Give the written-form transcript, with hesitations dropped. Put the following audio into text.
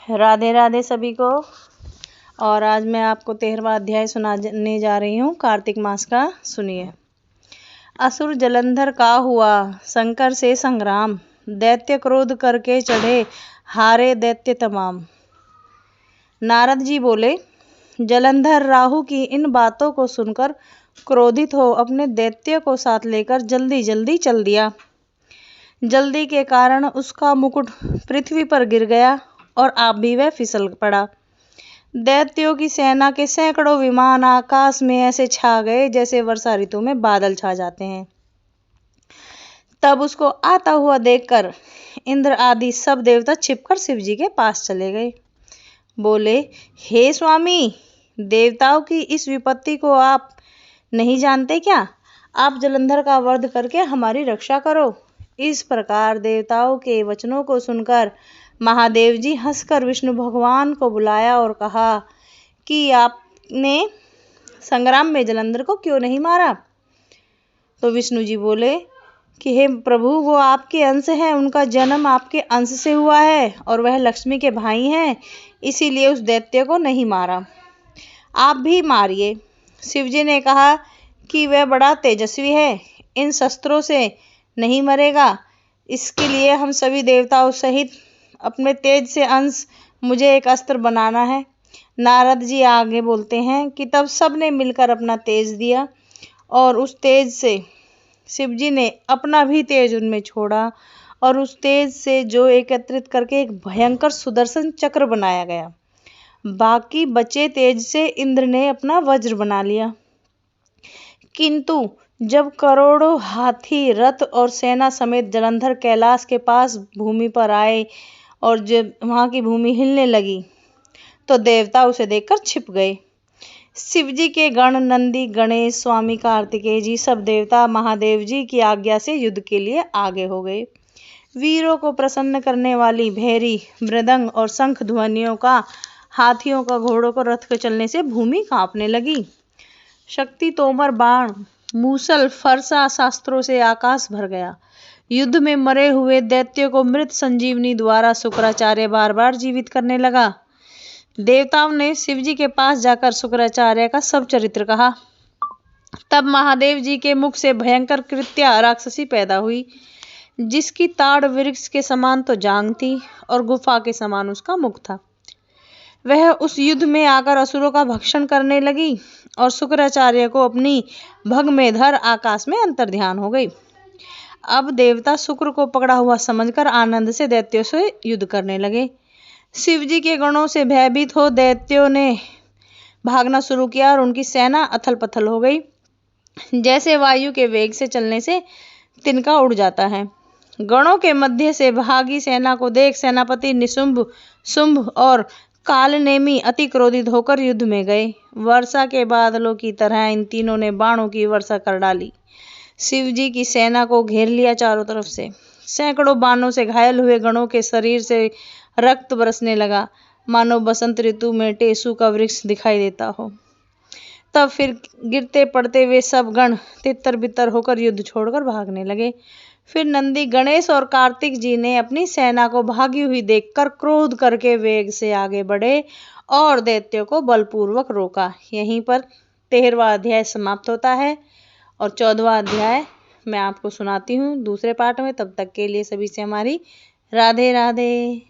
राधे राधे सभी को। और आज मैं आपको 13वां अध्याय सुनाने जा रही हूँ कार्तिक मास का। सुनिए। असुर जलंधर का हुआ शंकर से संग्राम, दैत्य क्रोध करके चढ़े हारे दैत्य तमाम। नारद जी बोले, जलंधर राहु की इन बातों को सुनकर क्रोधित हो अपने दैत्य को साथ लेकर जल्दी जल्दी चल दिया। जल्दी के कारण उसका मुकुट पृथ्वी पर गिर गया और आप भी वह फिसल पड़ा। दैत्यों की सेना के सैकड़ों विमान आकाश में ऐसे छा गए जैसे वर्षा ऋतु में बादल छा जाते हैं। तब उसको आता हुआ देखकर इंद्र आदि सब देवता छिपकर शिव जी के पास चले गए। बोले, हे स्वामी, देवताओं की इस विपत्ति को आप नहीं जानते क्या? आप जलंधर का वध करके हमारी रक्षा करो। इस प्रकार देवताओं के वचनों को सुनकर महादेव जी हंसकर विष्णु भगवान को बुलाया और कहा कि आपने संग्राम में जलंधर को क्यों नहीं मारा? तो विष्णु जी बोले कि हे प्रभु, वो आपके अंश है, उनका जन्म आपके अंश से हुआ है और वह लक्ष्मी के भाई हैं, इसीलिए उस दैत्य को नहीं मारा। आप भी मारिए। शिव जी ने कहा कि वह बड़ा तेजस्वी है, इन शस्त्रों से नहीं मरेगा। इसके लिए हम सभी देवताओं सहित अपने तेज से अंश मुझे एक अस्त्र बनाना है। नारद जी आगे बोलते हैं कि तब सब ने मिलकर अपना तेज दिया और उस तेज से शिव जी ने अपना भी तेज उनमें छोड़ा और उस तेज से जो एकत्रित करके एक भयंकर सुदर्शन चक्र बनाया गया। बाकी बचे तेज से इंद्र ने अपना वज्र बना लिया। किंतु जब करोड़ों हाथी रथ और सेना समेत जलंधर कैलाश के पास भूमि पर आए और जब वहां की भूमि हिलने लगी तो देवता उसे देखकर छिप गए। शिव जी के गण नंदी, गणेश, स्वामी कार्तिकेय जी सब देवता महादेव जी की आज्ञा से युद्ध के लिए आगे हो गए। वीरों को प्रसन्न करने वाली भैरी, मृदंग और शंख ध्वनियों का, हाथियों का, घोड़ों को रथ के चलने से भूमि कांपने लगी। शक्ति तोमर बाण, मूसल, फरसा शास्त्रों से आकाश भर गया। युद्ध में मरे हुए दैत्यों को मृत संजीवनी द्वारा शुक्राचार्य बार बार जीवित करने लगा। देवताओं ने शिव जी के पास जाकर शुक्राचार्य का सब चरित्र कहा। तब महादेव जी के मुख से भयंकर कृत्या राक्षसी पैदा हुई, जिसकी ताड़ वृक्ष के समान तो जांग थी और गुफा के समान उसका मुख था। वह उस युद्ध में आकर असुरों का भक्षण करने लगी और शुक्राचार्य को अपनी भग में धर आकाश में अंतर्ध्यान हो गई। अब देवता शुक्र को पकड़ा हुआ समझकर आनंद से दैत्यों से युद्ध करने लगे। शिव जी के गणों से भयभीत हो दैत्यों ने भागना शुरू किया और उनकी सेना अथल पथल हो गई। जैसे वायु के वेग से चलने से तिनका उड़ जाता है। गणों के मध्य से भागी सेना को देख सेनापति निशुंभ, शुंभ और कालनेमी अति क्रोधित होकर युद्ध में गए। वर्षा के बादलों की तरह इन तीनों ने बाणों की वर्षा कर डाली। शिव जी की सेना को घेर लिया चारों तरफ से। सैकड़ों बाणों से घायल हुए गणों के शरीर से रक्त बरसने लगा, मानो बसंत ऋतु में टेसू का वृक्ष दिखाई देता हो। तब फिर गिरते पड़ते वे सब गण तितर बितर होकर युद्ध छोड़कर भागने लगे। फिर नंदी, गणेश और कार्तिक जी ने अपनी सेना को भागी हुई देखकर क्रोध करके वेग से आगे बढ़े और दैत्यों को बलपूर्वक रोका। यहीं पर 13वां अध्याय समाप्त होता है और 14वां अध्याय मैं आपको सुनाती हूँ दूसरे पार्ट में। तब तक के लिए सभी से हमारी राधे राधे।